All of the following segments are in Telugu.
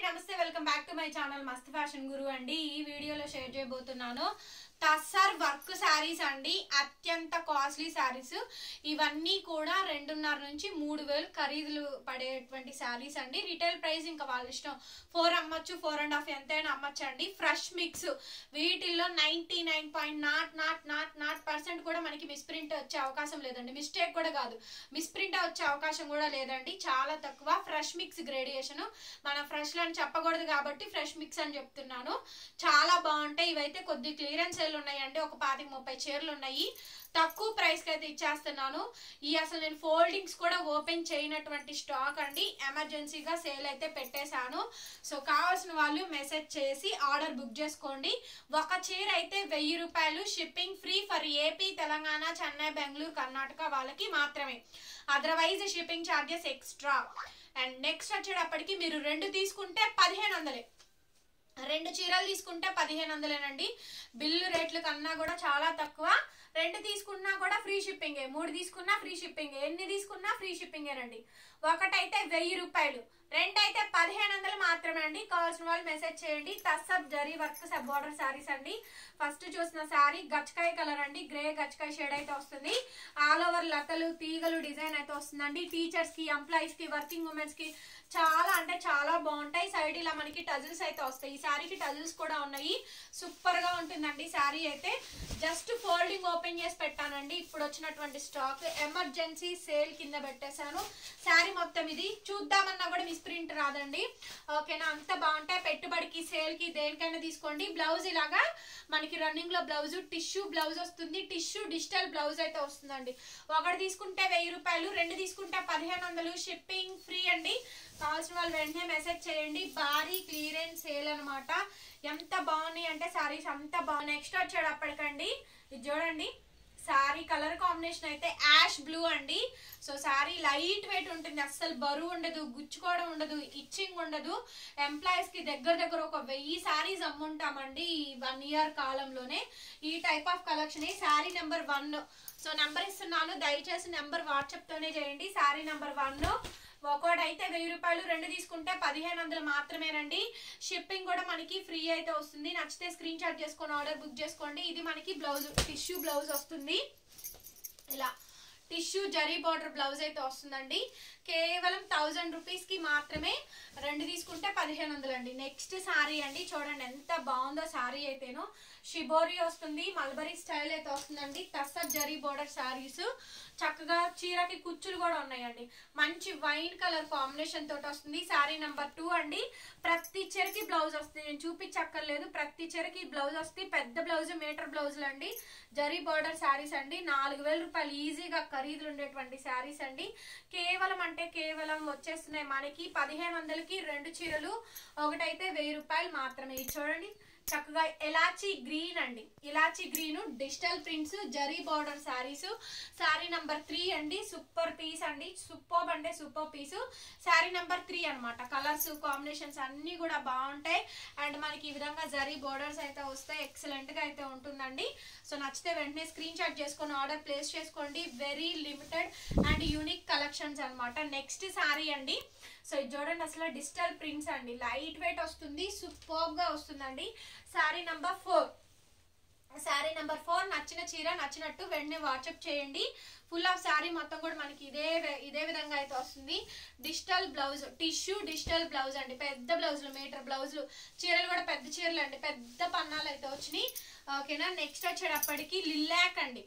నమస్తే welcome back to my channel మస్త్ ఫ్యాషన్ గురు అండి. ఈ వీడియోలో షేర్ చేయబోతున్నాను టస్సర్ వర్క్ శారీస్ అండి. అత్యంత కాస్ట్లీ శారీస్ ఇవన్నీ కూడా 2.5 నుంచి 3,000 ఖరీదులు పడేటువంటి శారీస్ అండి. రిటైల్ ప్రైస్ ఇంకా వాళ్ళ ఇష్టం, 4 అమ్మచ్చు, 4.5 ఎంతైనా అమ్మచ్చు అండి. ఫ్రెష్ మిక్స్ వీటిల్లో 99.000% కూడా మనకి మిస్ప్రింట్ వచ్చే అవకాశం లేదండి. మిస్టేక్ కూడా కాదు, మిస్ప్రింట్ వచ్చే అవకాశం కూడా లేదండి. చాలా తక్కువ ఫ్రెష్ మిక్స్ గ్రేడియేషన్. మనం ఫ్రెష్ అని చెప్పకూడదు కాబట్టి ఫ్రెష్ మిక్స్ అని చెప్తున్నాను. చాలా బాగుంటాయి. ఇవైతే కొద్ది క్లియరెన్స్ సేల్ ఉన్నాయండి. ఒక 25-30 చీరలు ఉన్నాయి. తక్కువ ప్రైస్ కి అయితే ఇచ్చేస్తున్నాను. ఈ అసలు నేను ఫోల్డింగ్స్ కూడా ఓపెన్ చేయనటువంటి స్టాక్ అండి. ఎమర్జెన్సీగా సేల్ అయితే పెట్టేశాను. సో కావాల్సిన వాళ్ళు మెసేజ్ చేసి ఆర్డర్ బుక్ చేసుకోండి. ఒక చీర అయితే 1000 రూపాయలు. Shipping free for AP, Telangana, Chennai, Bengaluru, Karnataka వాళ్ళకి మాత్రమే. Otherwise shipping charges extra. And next వచ్చేటప్పటికి మీరు 2 తీసుకుంటే 1500. 2 చీరలు తీసుకుంటే 1500 బిల్లు రేట్ల కన్నా కూడా చాలా తక్కువ. 2 తీసుకున్నా కూడా ఫ్రీ షిప్పింగ్, 3 తీసుకున్నా ఫ్రీ షిప్పింగ్, ఎన్ని తీసుకున్నా ఫ్రీ షిప్పింగేనండి. ఒకటైతే 1000 రూపాయలు, 2 అయితే 1500 మాత్రమే అండి. కావాల్సిన వాళ్ళు మెసేజ్ చేయండి. Tussar zari work sub border saris అండి. ఫస్ట్ చూసిన శారీ గచ్చకాయ కలర్ అండి. గ్రే గచ్చకాయ షేడ్ అయితే వస్తుంది. ఆల్ ఓవర్ లతలు తీగలు డిజైన్ అయితే వస్తుందండి. టీచర్స్ కి, ఎంప్లాయీస్ కి, వర్కింగ్ ఉమెన్స్ కి చాలా అంటే చాలా బాగుంటాయి. సైడ్ ఇలా మనకి టజిల్స్ అయితే వస్తాయి. ఈ శారీకి టజిల్స్ కూడా ఉన్నాయి. సూపర్ గా ఉంటుందండి శారీ అయితే. జస్ట్ ఫోల్డింగ్ ఓపెన్ చేసి పెట్టానండి. ఇప్పుడు వచ్చినటువంటి స్టాక్ ఎమర్జెన్సీ సేల్ కింద పెట్టేశాను. శారీ మొత్తం ఇది చూద్దామన్నా కూడా మిస్ప్రింట్ రాదండి. ఓకేనా, అంత బాగుంటాయి. పెట్టుబడికి, సేల్ కి, దేనికైనా తీసుకోండి. బ్లౌజ్ ఇలాగా మనకి రన్నింగ్ లో బ్లౌజ్ టిష్యూ బ్లౌజ్ వస్తుంది. టిష్యూ డిజిటల్ బ్లౌజ్ అయితే వస్తుందండి. ఒకటి తీసుకుంటే 1000 రూపాయలు, 2 తీసుకుంటే 1500. షిప్పింగ్ ఫ్రీ అండి. కావాల్సిన వాళ్ళు వెంటనే మెసేజ్ చేయండి. భారీ క్లియరెన్స్ సేల్ అనమాట. ఎంత బాగున్నాయి అంటే సారీస్ అంత బాగున్నాయి. నెక్స్ట్ వచ్చేటప్పటికండి ఇది చూడండి. శారీ కలర్ కాంబినేషన్ అయితే యాష్ బ్లూ అండి. సో శారీ లైట్ వెయిట్ ఉంటుంది. అస్సలు బరువు ఉండదు, గుచ్చుకోవడం ఉండదు, ఇచ్చింగ్ ఉండదు. ఎంప్లాయీస్ కి దగ్గర ఒక 1000 శారీస్ అమ్ముంటామండి ఈ 1 ఇయర్ కాలంలోనే. ఈ type of collection. Sari number 1. So number ఇస్తున్నాను, దయచేసి నెంబర్ వాట్సాప్ తోనే చేయండి. శారీ నెంబర్ 1. ఒకటైతే 1000 రూపాయలు, 2 తీసుకుంటే 1500 మాత్రమేనండి. షిప్పింగ్ కూడా మనకి ఫ్రీ అయితే వస్తుంది. నచ్చితే స్క్రీన్ షాట్ చేసుకొని ఆర్డర్ బుక్ చేసుకోండి. ఇది మనకి బ్లౌజ్ టిష్యూ బ్లౌజ్ వస్తుంది. ఇలా టిష్యూ జరీ బార్డర్ బ్లౌజ్ అయితే వస్తుందండి. కేవలం 1000 రూపీస్ కి మాత్రమే. 2 తీసుకుంటే 1500 అండి. నెక్స్ట్ శారీ అండి. చూడండి ఎంత బాగుందో శారీ అయితేను. షిబోరి వస్తుంది, మల్బరీ స్టైల్ అయితే వస్తుందండి. టస్సర్ జరీ బార్డర్ శారీస్. చక్కగా చీరకి కుచ్చులు కూడా ఉన్నాయండి. మంచి వైన్ కలర్ కాంబినేషన్ తోటి వస్తుంది. శారీ నెంబర్ 2 అండి. ప్రతి చీరకి బ్లౌజ్ వస్తుంది. నేను చూపించక్కర్లేదు, ప్రతి చీరకి బ్లౌజ్ వస్తుంది. పెద్ద బ్లౌజ్, మీటర్ బ్లౌజులు అండి. జరీ బార్డర్ శారీస్ అండి. 4000 రూపాయలు ఈజీగా ఖరీదులు ఉండేటువంటి శారీస్ అండి. కేవలం అంటే కేవలం వచ్చేస్తున్నాయి మనకి 1500కి 2 చీరలు. ఒకటైతే 1000 రూపాయలు మాత్రమే. ఇది చూడండి చక్కగా ఎలాచీ గ్రీన్ అండి. Elaichi green digital prints zari border saris. Sari number 3 అండి. సూపర్ పీస్ అండి. సూపర్ అంటే సూపర్ పీస్. శారీ నెంబర్ 3 అనమాట. కలర్స్ కాంబినేషన్స్ అన్ని కూడా బాగుంటాయి. అండ్ మనకి ఈ విధంగా జరీ బార్డర్స్ అయితే వస్తాయి. ఎక్సలెంట్ గా అయితే ఉంటుందండి. సో నచ్చితే వెంటనే స్క్రీన్ షాట్ చేసుకొని ఆర్డర్ ప్లేస్ చేసుకోండి. Very limited and unique collections అనమాట. నెక్స్ట్ శారీ అండి. సో ఇది చూడండి అసలు డిజిటల్ ప్రింట్స్ అండి. లైట్ వెయిట్ వస్తుంది, సూపర్ గా వస్తుందండి. శారీ నెంబర్ 4. శారీ నెంబర్ 4 నచ్చిన చీర నచ్చినట్టు వెంటనే వాట్సాప్ చేయండి. ఫుల్ ఆఫ్ శారీ మొత్తం కూడా మనకి ఇదే విధంగా అయితే వస్తుంది. Digital blouse, tissue digital blouse అండి. పెద్ద బ్లౌజులు, మీటర్ బ్లౌజులు. చీరలు కూడా పెద్ద చీరలు అండి. పెద్ద పన్నాలు అయితే వచ్చినాయి. ఓకేనా, నెక్స్ట్ వచ్చేటప్పటికి లిల్లాక్ అండి.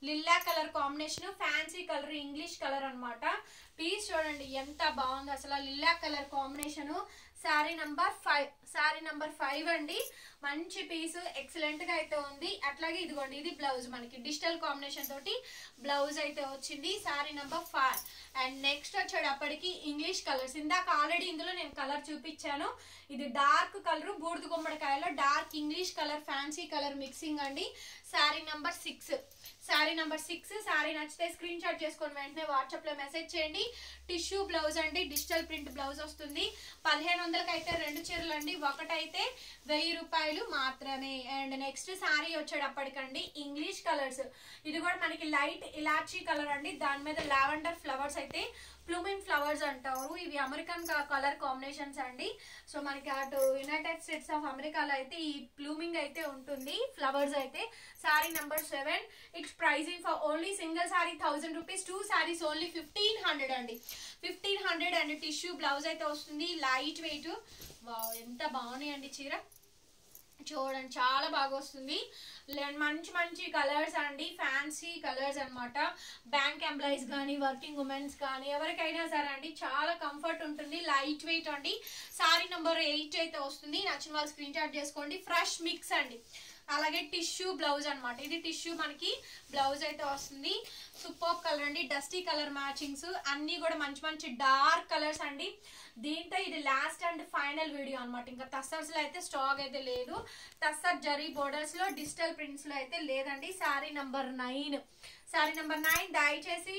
Lilac colour combination, fancy colour, English colour అనమాట. పీస్ చూడండి ఎంత బాగుంది అసలు. Lilac colour combination. Sari number 5. Sari number 5 అండి. మంచి పీస్, ఎక్సలెంట్ గా అయితే ఉంది. అట్లాగే ఇదిగోండి ఇది బ్లౌజ్ మనకి డిజిటల్ కాంబినేషన్ తోటి బ్లౌజ్ అయితే వచ్చింది. శారీ నెంబర్ 5. అండ్ నెక్స్ట్ వచ్చేటప్పటికి ఇంగ్లీష్ కలర్స్. ఇందాక ఆల్రెడీ ఇందులో నేను కలర్ చూపించాను. ఇది డార్క్ కలర్, బూడిద గుమ్మడికాయలో dark English colour, fancy colour mixing అండి. శారీ నెంబర్ 6. శారీ నెంబర్ 6. శారీ నచ్చితే స్క్రీన్ షాట్ చేసుకొని వెంటనే వాట్సాప్ లో మెసేజ్ చేయండి. టిష్యూ బ్లౌజ్ అండి. డిజిటల్ ప్రింట్ బ్లౌజ్ వస్తుంది. 1500కి అయితే 2 చీరలు అండి. ఒకటైతే 1000 రూపాయలు మాత్రమే. అండ్ నెక్స్ట్ శారీ వచ్చేటప్పటికండి ఇంగ్లీష్ కలర్స్. ఇది కూడా మనకి లైట్ ఇలాచీ కలర్ అండి. దాని మీద లావెండర్ ఫ్లవర్స్ అయితే ప్లూమింగ్ ఫ్లవర్స్ అంటారు. ఇవి అమెరికన్ కలర్ కాంబినేషన్స్ అండి. సో మనకి అటు యునైటెడ్ స్టేట్స్ ఆఫ్ అమెరికాలో అయితే ఈ ప్లూమింగ్ అయితే ఉంటుంది, ఫ్లవర్స్ అయితే. Sari number 7. It's pricing for only single sari 1000 rupees, 2 saris only 1500 అండి. 1500 అండ్ టిష్యూ బ్లౌజ్ అయితే వస్తుంది, లైట్ వెయిట్. ఎంత బాగున్నాయండి చీర, చూడండి చాలా బాగా వస్తుంది. మంచి మంచి కలర్స్ అండి, ఫ్యాన్సీ కలర్స్ అన్నమాట. బ్యాంక్ ఎంప్లాయీస్ కానీ, వర్కింగ్ ఉమెన్స్ కానీ ఎవరికైనా సరే అండి చాలా కంఫర్ట్ ఉంటుంది, లైట్ వెయిట్ అండి. సారీ నెంబర్ 8 అయితే వస్తుంది. నచ్చిన వాళ్ళు స్క్రీన్ షాట్ చేసుకోండి. ఫ్రెష్ మిక్స్ అండి. అలాగే టిష్యూ బ్లౌజ్ అన్నమాట. ఇది టిష్యూ మనకి బ్లౌజ్ అయితే వస్తుంది. సూపర్ కలర్ అండి, డస్టీ కలర్ మ్యాచింగ్స్ అన్ని కూడా మంచి మంచి డార్క్ కలర్స్ అండి. దీంతో ఇది లాస్ట్ అండ్ ఫైనల్ వీడియో అన్నమాట. ఇంకా టస్సర్స్ లో అయితే స్టాక్ అయితే లేదు. టస్సర్ జరీ బోర్డర్స్ లో, డిజిటల్ ప్రింట్స్ లో అయితే లేదండి. Sorry number 9. సారీ నెంబర్ 9 దయచేసి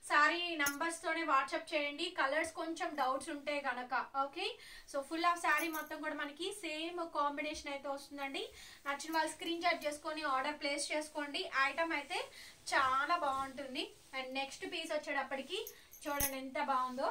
సారీ నంబర్స్ తోనే వాట్సాప్ చేయండి, కలర్స్ కొంచెం డౌట్స్ ఉంటే కనుక. Okay, so full of sorry మొత్తం కూడా మనకి సేమ్ కాంబినేషన్ అయితే వస్తుందండి. నచ్చిన వాళ్ళు స్క్రీన్ షాట్ చేసుకొని ఆర్డర్ ప్లేస్ చేసుకోండి. ఐటమ్ అయితే చాలా బాగుంటుంది. అండ్ నెక్స్ట్ పీస్ వచ్చేటప్పటికి చూడండి ఎంత బాగుందో,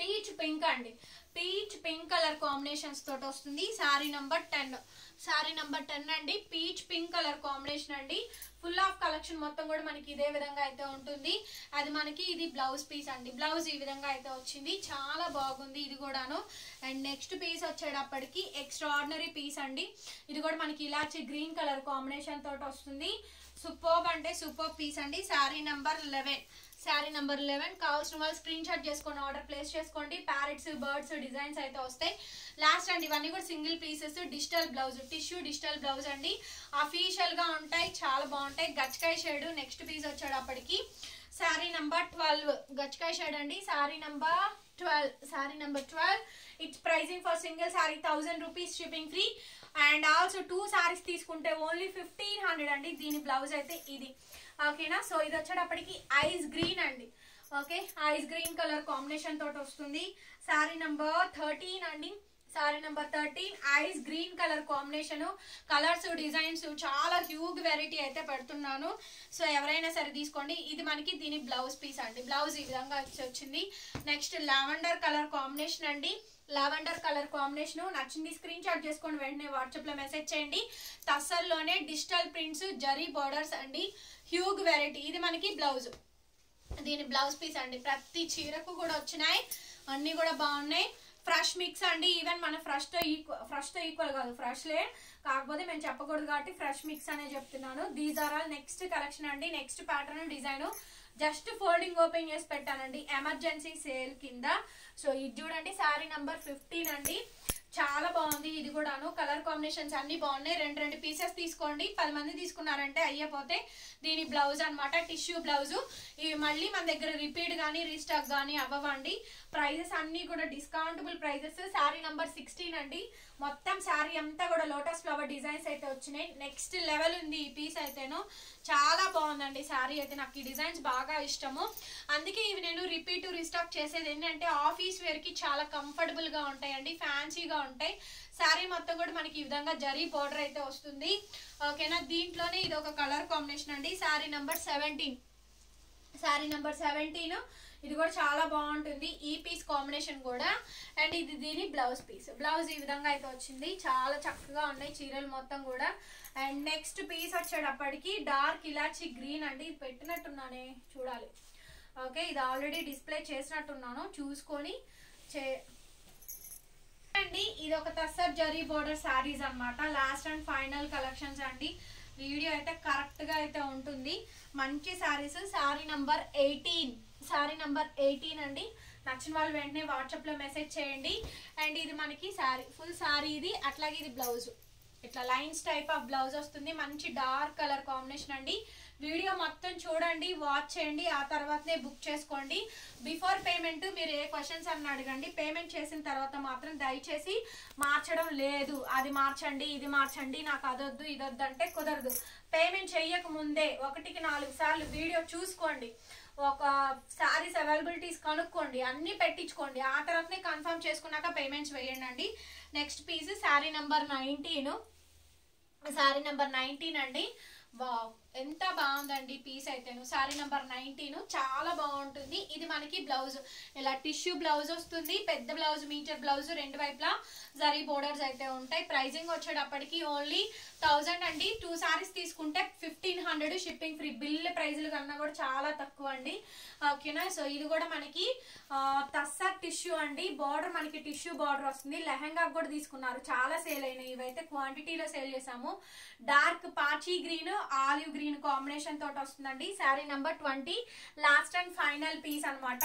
పీచ్ పింక్ అండి. పీచ్ పింక్ కలర్ కాంబినేషన్స్ తోటి వస్తుంది. Sorry number 10. సారీ నంబర్ 10 అండి, పీచ్ పింక్ కలర్ కాంబినేషన్ అండి. ఫుల్ ఆఫ్ కలెక్షన్ మొత్తం కూడా మనకి ఇదే విధంగా అయితే ఉంటుంది. అది మనకి ఇది బ్లౌజ్ పీస్ అండి. బ్లౌజ్ ఈ విధంగా అయితే వచ్చింది, చాలా బాగుంది ఇది కూడాను. అండ్ నెక్స్ట్ పీస్ వచ్చేటప్పటికి ఎక్స్ట్రాడినరీ పీస్ అండి. ఇది కూడా మనకి ఇలాచి గ్రీన్ కలర్ కాంబినేషన్ తోటి వస్తుంది. సూపర్ అంటే సూపర్ పీస్ అండి. సారీ నంబర్ 11. సారీ నెంబర్ 11 కావాల్సిన వాళ్ళు స్క్రీన్ షాట్ చేసుకొని ఆర్డర్ ప్లేస్ చేసుకోండి. ప్యారెట్స్, బర్డ్స్ డిజైన్స్ అయితే వస్తాయి. లాస్ట్ అండి ఇవన్నీ కూడా single pieces. Digital blouse, tissue digital blouse అండి. అఫీషియల్ గా ఉంటాయి, చాలా బాగుంటాయి. గచ్చకాయ షేడ్ నెక్స్ట్ పీస్ వచ్చేటప్పటికి. సారీ నెంబర్ 12 గచ్చకాయ షేడ్ అండి. Sari number 12. Sari number 12. It's pricing for single sari 1000 rupees, shipping free. And also 2 saris తీసుకుంటే ఓన్లీ 1500 అండి. దీని బ్లౌజ్ అయితే ఇది. ఓకేనా, సో ఇది వచ్చేటప్పటికి ఐస్ గ్రీన్ అండి. Okay, ice green colour combination తోటి వస్తుంది. సారీ నంబర్ 13 అండి. Sari number 13 ice green colour combination. Colours, designs చాలా హ్యూజ్ వెరైటీ అయితే పెడుతున్నాను. సో ఎవరైనా సరే తీసుకోండి. ఇది మనకి దీని బ్లౌజ్ పీస్ అండి. బ్లౌజ్ ఈ విధంగా వచ్చింది. నెక్స్ట్ లావెండర్ కలర్ కాంబినేషన్ అండి. లావెండర్ కలర్ కాంబినేషన్ నచ్చింది స్క్రీన్ షాట్ చేసుకొని వెంటనే వాట్సాప్ లో మెసేజ్ చేయండి. టస్సర్లోనే డిజిటల్ ప్రింట్స్, జరీ బోర్డర్స్ అండి, హ్యూజ్ వెరైటీ. ఇది మనకి బ్లౌజ్, దీని బ్లౌజ్ పీస్ అండి. ప్రతి చీరకు కూడా వచ్చినాయి, అన్ని కూడా బాగున్నాయి. ఫ్రెష్ మిక్స్ అండి. ఈవెన్ మన ఫ్రెష్ తో ఈక్వల్ కాదు, ఫ్రెష్లే, కాకపోతే మేము చెప్పకూడదు కాబట్టి ఫ్రెష్ మిక్స్ అనే చెప్తున్నాను. These are all next collection అండి. Next pattern design just folding open చేసి పెట్టానండి ఎమర్జెన్సీ సేల్ కింద. సో ఇది చూడండి, సారీ నంబర్ 15 అండి. చాలా బాగుంది ఇది కూడాను. కలర్ కాంబినేషన్స్ అన్ని బాగున్నాయి. 2 పీసెస్ తీసుకోండి. 10 మంది తీసుకున్నారంటే అయ్యపోతే దీని బ్లౌజ్ అన్నమాట, టిష్యూ బ్లౌజ్. ఇవి మళ్ళీ మన దగ్గర రిపీట్ గానీ రీస్టాక్ గానీ అవ్వండి. ప్రైజెస్ అన్ని కూడా డిస్కౌంటబుల్ ప్రైజెస్. సారీ నంబర్ 16 అండి. మొత్తం సారీ అంతా కూడా లోటస్ ఫ్లవర్ డిజైన్స్ అయితే వచ్చినాయి. నెక్స్ట్ లెవెల్ ఉంది ఈ పీస్ అయితేను, చాలా బాగుందండి సారీ అయితే. నాకు ఈ డిజైన్స్ బాగా ఇష్టము, అందుకే ఇవి నేను రిపీట్ రీస్టాక్ చేసేది. ఏంటంటే ఆఫీస్ వేర్ కి చాలా కంఫర్టబుల్ గా ఉంటాయండి, ఫ్యాన్సీగా ఉంటాయి. సారీ మొత్తం కూడా మనకి ఈ విధంగా జరీ బోర్డర్ అయితే వస్తుంది. ఓకేనా, దీంట్లోనే ఇది ఒక కలర్ కాంబినేషన్ అండి. సారీ నంబర్ 17. సారీ నంబర్ 17 ఇది కూడా చాలా బాగుంటుంది ఈ పీస్ కాంబినేషన్ కూడా. అండ్ ఇది దీని బ్లౌజ్ పీస్. బ్లౌజ్ ఈ విధంగా అయితే వచ్చింది. చాలా చక్కగా ఉన్నాయి చీరలు మొత్తం కూడా. అండ్ నెక్స్ట్ పీస్ వచ్చేటప్పటికి డార్క్ ఇలాచి గ్రీన్ అండి. ఇది పెట్టినట్టున్నానే, చూడాలి. ఓకే, ఇది ఆల్రెడీ డిస్ప్లే చేసినట్టున్నాను, చూసుకొని అండి. ఇది ఒక టస్సర్ జరీ బోర్డర్ సారీస్ అన్నమాట. లాస్ట్ అండ్ ఫైనల్ కలెక్షన్స్ అండి. వీడియో అయితే కరెక్ట్ గా అయితే ఉంటుంది. మంచి saris. Sorry number 18. Sorry number 18 అండి. నచ్చిన వాళ్ళు వెంటనే వాట్సాప్ లో మెసేజ్ చేయండి. అండ్ ఇది మనకి సారీ, ఫుల్ సారీ ఇది. అట్లాగే ఇది బ్లౌజ్, ఇట్లా లైన్స్ టైప్ ఆఫ్ బ్లౌజ్ వస్తుంది. మంచి డార్క్ కలర్ కాంబినేషన్ అండి. వీడియో మొత్తం చూడండి, వాచ్ చేయండి, ఆ తర్వాతనే బుక్ చేసుకోండి. బిఫోర్ పేమెంట్ మీరు ఏ క్వశ్చన్స్ అన్న అడగండి. పేమెంట్ చేసిన తర్వాత మాత్రం దయచేసి మార్చడం లేదు, అది మార్చండి, ఇది మార్చండి, నాకు అదొద్దు ఇదొద్దు అంటే కుదరదు. పేమెంట్ చెయ్యక ముందే 1కి 4 సార్లు వీడియో చూసుకోండి, ఒక సారీస్ అవైలబిలిటీస్ కనుక్కోండి, అన్ని పెట్టించుకోండి, ఆ తర్వాతనే కన్ఫర్మ్ చేసుకున్నాక పేమెంట్స్ వేయండి. Next piece sari number 19. Sari number 19 అండి. వావ్, ఎంత బాగుందండి పీస్ అయితేను. సారీ నెంబర్ 19 చాలా బాగుంటుంది. ఇది మనకి బ్లౌజ్ ఇలా టిష్యూ బ్లౌజ్ వస్తుంది, పెద్ద బ్లౌజ్ మీటర్ బ్లౌజ్, రెండు వైపులా జరీ బోర్డర్స్ అయితే ఉంటాయి. ప్రైజింగ్ వచ్చేటప్పటికి ఓన్లీ 1000 అండి. 2 సారీస్ తీసుకుంటే 1500 షిప్పింగ్ ఫ్రీ. బిల్ ప్రైజులు కన్నా కూడా చాలా తక్కువ అండి. ఓకేనా. సో ఇది కూడా మనకి తస్సర్ టిష్యూ అండి. బార్డర్ మనకి టిష్యూ బార్డర్ వస్తుంది. లెహంగా కూడా తీసుకున్నారు, చాలా సేల్ అయినాయి. ఇవైతే క్వాంటిటీలో సేల్ చేసాము. డార్క్ పాచీ గ్రీన్ ఆలివ్ గ్రీన్ కాంబినేషన్ తోటి వస్తుందండి. Sari number 20 last and final piece అన్నమాట.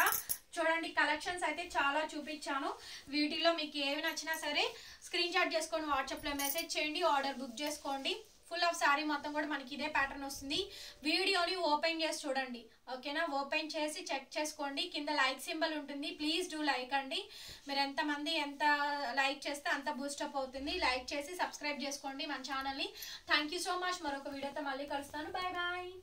చూడండి కలెక్షన్స్ అయితే చాలా చూపించాను. వీటిలో మీకు ఏవి నచ్చినా సరే స్క్రీన్ షాట్ చేసుకొని వాట్సాప్ లో మెసేజ్ చేయండి, ఆర్డర్ బుక్ చేసుకోండి. ఫుల్ ఆఫ్ సారీ మొత్తం కూడా మనకి ఇదే ప్యాటర్న్ వస్తుంది. వీడియోని ఓపెన్ చేసి చూడండి, ఓకేనా. ఓపెన్ చేసి చెక్ చేసుకోండి. కింద లైక్ సింబల్ ఉంటుంది, ప్లీజ్ డూ లైక్ అండి. మీరు ఎంతమంది ఎంత లైక్ చేస్తే అంత బూస్టప్ అవుతుంది. లైక్ చేసి సబ్స్క్రైబ్ చేసుకోండి మన ఛానల్ని. Thank you so much. మరొక వీడియోతో మళ్ళీ కలుస్తాను. Bye bye.